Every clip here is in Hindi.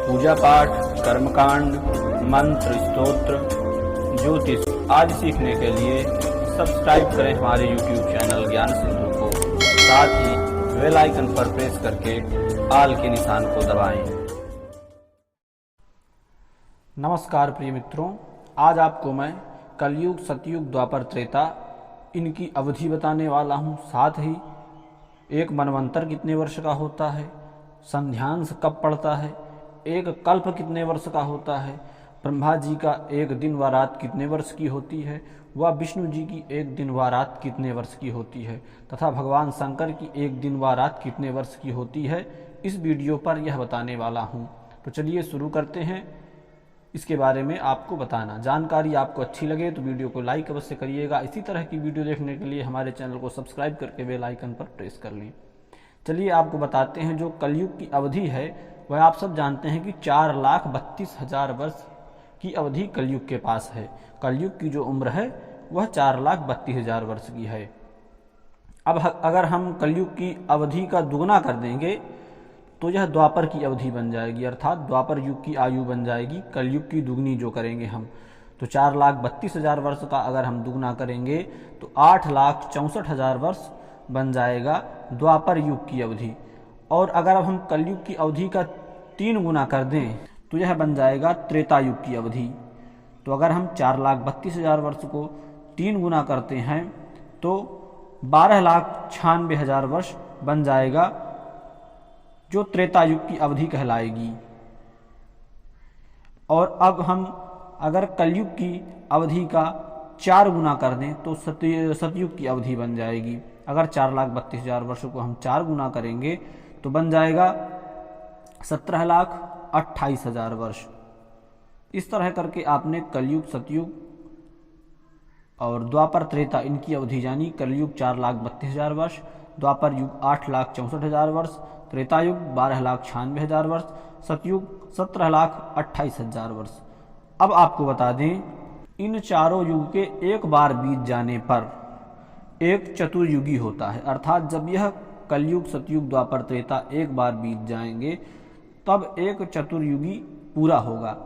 पूजा पाठ, कर्मकांड, मंत्र, स्तोत्र, ज्योतिष आदि सीखने के लिए सब्सक्राइब करें हमारे YouTube चैनल ज्ञान सिंधु को। साथ ही बेल आइकन पर प्रेस करके आल के निशान को दबाएं। नमस्कार प्रिय मित्रों, आज आपको मैं कलयुग, सतयुग, द्वापर, त्रेता इनकी अवधि बताने वाला हूँ। साथ ही एक मनवंतर कितने वर्ष का होता है, संध्यांश कब पड़ता है, एक कल्प कितने वर्ष का होता है, ब्रह्मा जी का एक दिन व रात कितने वर्ष की होती है, व विष्णु जी की एक दिन व रात कितने वर्ष की होती है, तथा भगवान शंकर की एक दिन व रात कितने वर्ष की होती है, इस वीडियो पर यह बताने वाला हूँ। तो चलिए शुरू करते हैं इसके बारे में आपको बताना। जानकारी आपको अच्छी लगे तो वीडियो को लाइक अवश्य करिएगा। इसी तरह की वीडियो देखने के लिए हमारे चैनल को सब्सक्राइब करके बेल आइकन पर प्रेस कर लें। चलिए आपको बताते हैं, जो कलयुग की अवधि है वह आप सब जानते हैं कि 4,32,000 वर्ष की अवधि कलयुग के पास है। कलयुग की जो उम्र है वह 4,32,000 वर्ष की है। अब अगर हम कलयुग की अवधि का दुगना कर देंगे तो यह द्वापर की अवधि बन जाएगी, अर्थात द्वापर युग की आयु बन जाएगी। कलयुग की दुगनी जो करेंगे हम, तो 4,32,000 वर्ष का अगर हम दुगना करेंगे तो 8,64,000 वर्ष बन जाएगा द्वापर युग की अवधि। और अगर अब हम कलयुग की अवधि का 3 गुना कर दें तो यह बन जाएगा त्रेता युग की अवधि। तो अगर हम 4,32,000 वर्ष को 3 गुना करते हैं तो 12,96,000 वर्ष बन जाएगा, जो त्रेता युग की अवधि कहलाएगी। और अब हम अगर कलयुग की अवधि का 4 गुना कर दें तो सतयुग की अवधि बन जाएगी। अगर 4,32,000 वर्षों को हम 4 गुना करेंगे तो बन जाएगा 17,28,000 वर्ष। इस तरह करके आपने कलयुग, सतयुग और द्वापर, त्रेता इनकी अवधि जानी। कलयुग 4,32,000 वर्ष, द्वापर युग 8,64,000 वर्ष, त्रेता युग 12,96,000 वर्ष, सतयुग 17,28,000 वर्ष। अब आपको बता दें, इन चारों युग के एक बार बीत जाने पर एक चतुर्युगी होता है। अर्थात जब यह कलयुग, सतयुग, द्वापर, त्रेता एक बार बीत जाएंगे तब एक चतुर्युगी पूरा होगा।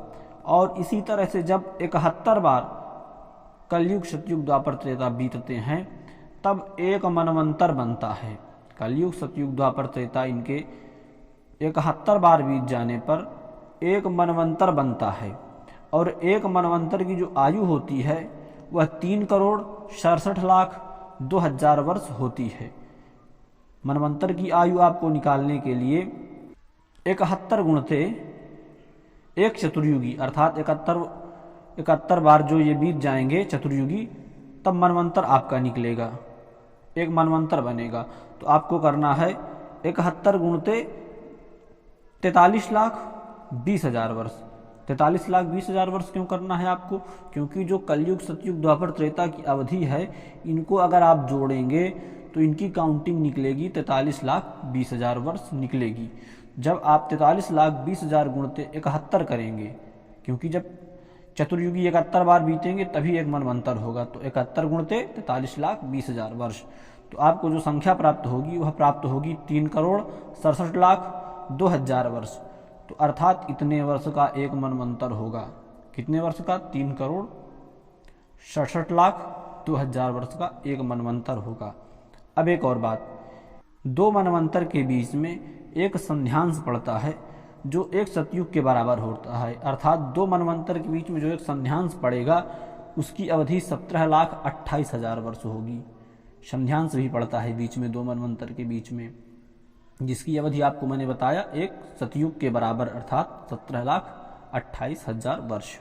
और इसी तरह से जब 71 बार कलयुग, सतयुग, द्वापर, त्रेता बीतते हैं तब एक मनवंतर बनता है। कलयुग, सतयुग, द्वापर, त्रेता इनके 71 बार बीत जाने पर एक मनवंतर बनता है। और एक मनवंतर की जो आयु होती है वह 3,67,02,000 वर्ष होती है। मनवंतर की आयु आपको निकालने के लिए 71 गुणते एक चतुर्युगी, अर्थात 71 बार जो ये बीत जाएंगे चतुर्युगी, तब मनवंतर आपका निकलेगा, एक मनवंतर बनेगा। तो आपको करना है 71 गुणते 43,20,000 वर्ष। 43,20,000 वर्ष क्यों करना है आपको? क्योंकि जो कलयुग, सतयुग, द्वापर, त्रेता की अवधि है, इनको अगर आप जोड़ेंगे तो इनकी काउंटिंग निकलेगी 43,20,000 वर्ष निकलेगी। जब आप 43,20,000 गुणते 71 करेंगे, क्योंकि जब चतुर्युगी 71 बार बीतेंगे तभी एक मनवंतर होगा, तो 71 गुणते 43,20,000 वर्ष। तो आपको जो संख्या प्राप्त होगी वह प्राप्त होगी 3,67,02,000 वर्ष। तो अर्थात इतने वर्ष का एक मनवंतर होगा। कितने वर्ष का? 3,67,02,000 वर्ष का एक मनवंतर होगा। अब एक और बात, 2 मनवंतर के बीच में एक संध्यांश पड़ता है जो एक सतयुग के बराबर होता है। अर्थात 2 मनवंतर के बीच में जो एक संध्यांश पड़ेगा उसकी अवधि 17,28,000 वर्ष होगी। संध्यांश भी पड़ता है बीच में 2 मनवंतर के बीच में, जिसकी अवधि आपको मैंने बताया एक सतयुग के बराबर, अर्थात 17,28,000 वर्ष।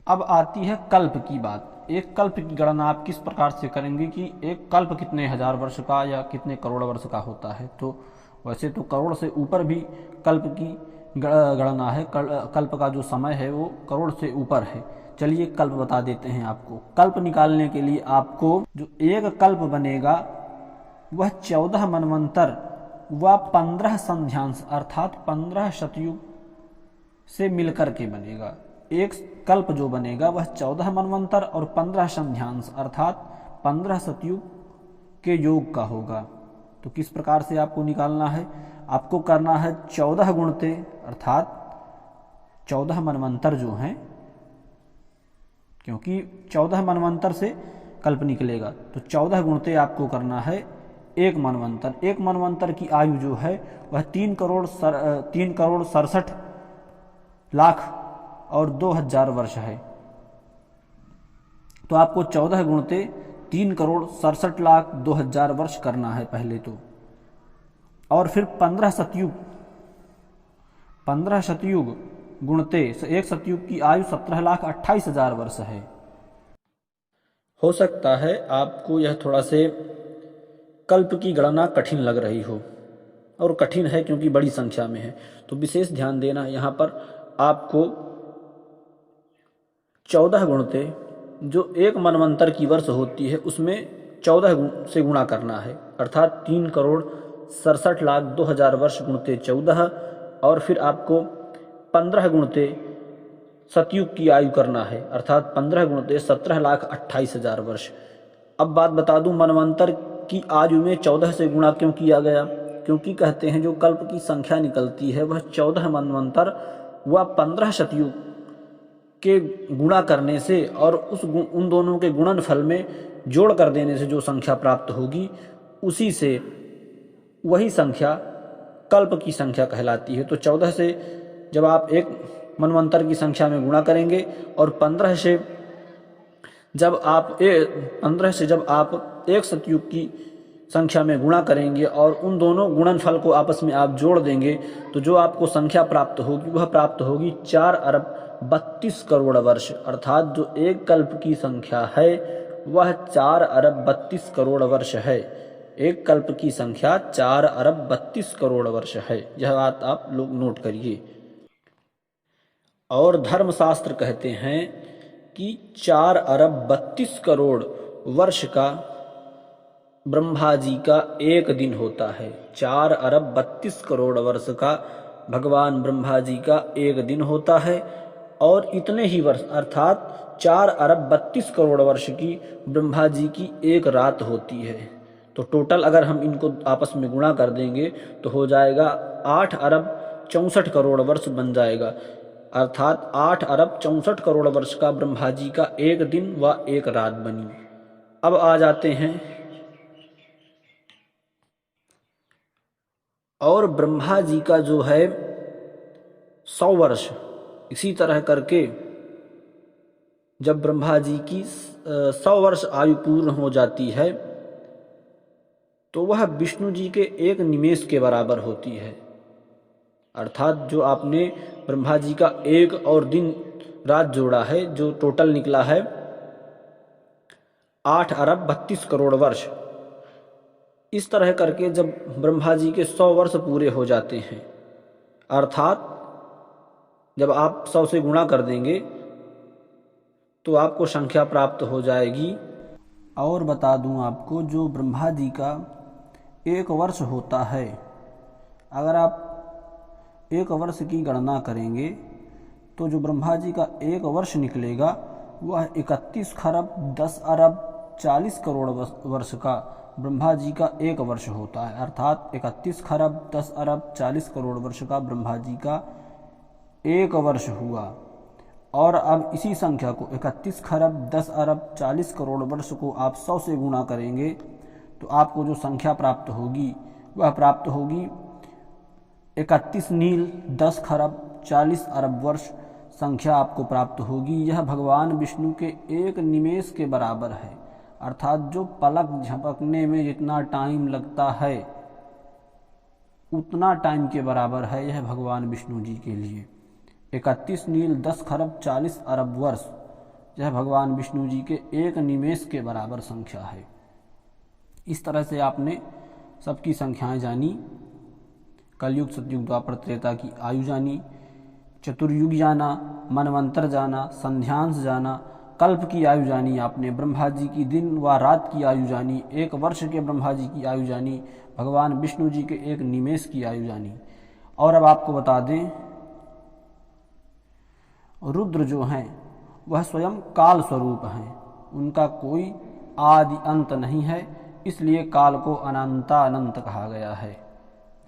अब आती है कल्प की बात। एक कल्प की गणना आप किस प्रकार से करेंगे कि एक कल्प कितने हजार वर्ष का या कितने करोड़ वर्ष का होता है। तो वैसे तो करोड़ से ऊपर भी कल्प की गणना है। कल्प का जो समय है वो करोड़ से ऊपर है। चलिए कल्प बता देते हैं आपको। कल्प निकालने के लिए आपको जो एक कल्प बनेगा वह 14 मनवंतर व 15 संध्यांश, अर्थात 15 सतयुग से मिलकर के बनेगा। एक कल्प जो बनेगा वह 14 मनवंतर और 15 संध्यांश, अर्थात 15 सतयुग के योग का होगा। तो किस प्रकार से आपको निकालना है, आपको करना है 14 गुणते, अर्थात 14 मनवंतर जो हैं, क्योंकि 14 मनवंतर से कल्प निकलेगा, तो 14 गुणते आपको करना है एक मनवंतर। एक मनवंतर की आयु जो है वह 3 करोड़ 67 लाख और 2000 वर्ष है। तो आपको 14 गुणते 3 करोड़ 67 लाख 2000 वर्ष करना है पहले तो, और फिर 15 सतयुग गुणते एक सतयुग की आयु 17,28,000 वर्ष है। हो सकता है आपको यह थोड़ा से कल्प की गणना कठिन लग रही हो, और कठिन है क्योंकि बड़ी संख्या में है, तो विशेष ध्यान देना। यहाँ पर आपको 14 गुणते जो एक मनवंतर की वर्ष होती है उसमें 14 से गुणा करना है, अर्थात 3 करोड़ 67 लाख 2000 वर्ष गुणते 14, और फिर आपको 15 गुणते सतयुग की आयु करना है, अर्थात 15 गुणते 17,28,000 वर्ष। अब बात बता दूं, मनवंतर की आयु में 14 से गुणा क्यों किया गया? क्योंकि कहते हैं जो कल्प की संख्या निकलती है वह 14 मनवंतर व 15 सतयुग के गुणा करने से और उन दोनों के गुणनफल में जोड़ कर देने से जो संख्या प्राप्त होगी, उसी से वही संख्या कल्प की संख्या कहलाती है। तो 14 से जब आप एक मनवंतर की संख्या में गुणा करेंगे और 15 से जब आप एक सतयुग की संख्या में गुणा करेंगे और उन दोनों गुणनफल को आपस में आप जोड़ देंगे, तो जो आपको संख्या प्राप्त होगी वह प्राप्त होगी 4 अरब 32 करोड़ वर्ष, अर्थात जो एक कल्प की संख्या है वह 4 अरब 32 करोड़ वर्ष है। एक कल्प की संख्या 4 अरब 32 करोड़ वर्ष है। यह बात आप लोग नोट करिए। और धर्मशास्त्र कहते हैं कि 4 अरब 32 करोड़ वर्ष का ब्रह्मा जी का एक दिन होता है। 4 अरब 32 करोड़ वर्ष का भगवान ब्रह्मा जी का एक दिन होता है, और इतने ही वर्ष अर्थात 4 अरब 32 करोड़ वर्ष की ब्रह्मा जी की एक रात होती है। तो टोटल अगर हम इनको आपस में गुणा कर देंगे तो हो जाएगा 8 अरब 64 करोड़ वर्ष बन जाएगा, अर्थात 8 अरब 64 करोड़ वर्ष का ब्रह्मा जी का एक दिन व एक रात बनी। अब आ जाते हैं और ब्रह्मा जी का जो है 100 वर्ष, इसी तरह करके जब ब्रह्मा जी की 100 वर्ष आयु पूर्ण हो जाती है तो वह विष्णु जी के एक निमेष के बराबर होती है, अर्थात जो आपने ब्रह्मा जी का एक और दिन रात जोड़ा है, जो टोटल निकला है 8 अरब 32 करोड़ वर्ष। इस तरह करके जब ब्रह्मा जी के 100 वर्ष पूरे हो जाते हैं, अर्थात जब आप 100 से गुणा कर देंगे तो आपको संख्या प्राप्त हो जाएगी। और बता दूं आपको, जो ब्रह्मा जी का एक वर्ष होता है, अगर आप एक वर्ष की गणना करेंगे तो जो ब्रह्मा जी का एक वर्ष निकलेगा वह 31 खरब 10 अरब 40 करोड़ वर्ष का ब्रह्मा जी का एक वर्ष होता है, अर्थात 31 खरब 10 अरब 40 करोड़ वर्ष का ब्रह्मा जी का एक वर्ष हुआ। और अब इसी संख्या को 31 खरब 10 अरब 40 करोड़ वर्ष को आप 100 से गुणा करेंगे तो आपको जो संख्या प्राप्त होगी वह प्राप्त होगी 31 नील 10 खरब 40 अरब वर्ष संख्या आपको प्राप्त होगी। यह भगवान विष्णु के एक निमेष के बराबर है, अर्थात जो पलक झपकने में जितना टाइम लगता है उतना टाइम के बराबर है यह भगवान विष्णु जी के लिए। 31 नील 10 खरब 40 अरब वर्ष यह भगवान विष्णु जी के एक निमेष के बराबर संख्या है। इस तरह से आपने सबकी संख्याएं जानी, कलयुग सतयुग द्वापर त्रेता की आयु जानी, चतुर्युग जाना, मनवंतर जाना, संध्यांश जाना, कल्प की आयु जानी आपने, ब्रह्मा जी की दिन व रात की आयु जानी, एक वर्ष के ब्रह्मा जी की आयु जानी, भगवान विष्णु जी के एक निमेष की आयु जानी। और अब आपको बता दें, रुद्र जो हैं वह स्वयं काल स्वरूप हैं, उनका कोई आदि अंत नहीं है, इसलिए काल को अनंतानंत कहा गया है।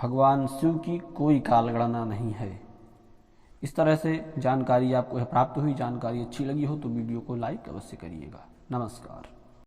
भगवान शिव की कोई कालगणना नहीं है। इस तरह से जानकारी आपको प्राप्त हुई, जानकारी अच्छी लगी हो तो वीडियो को लाइक अवश्य करिएगा। नमस्कार।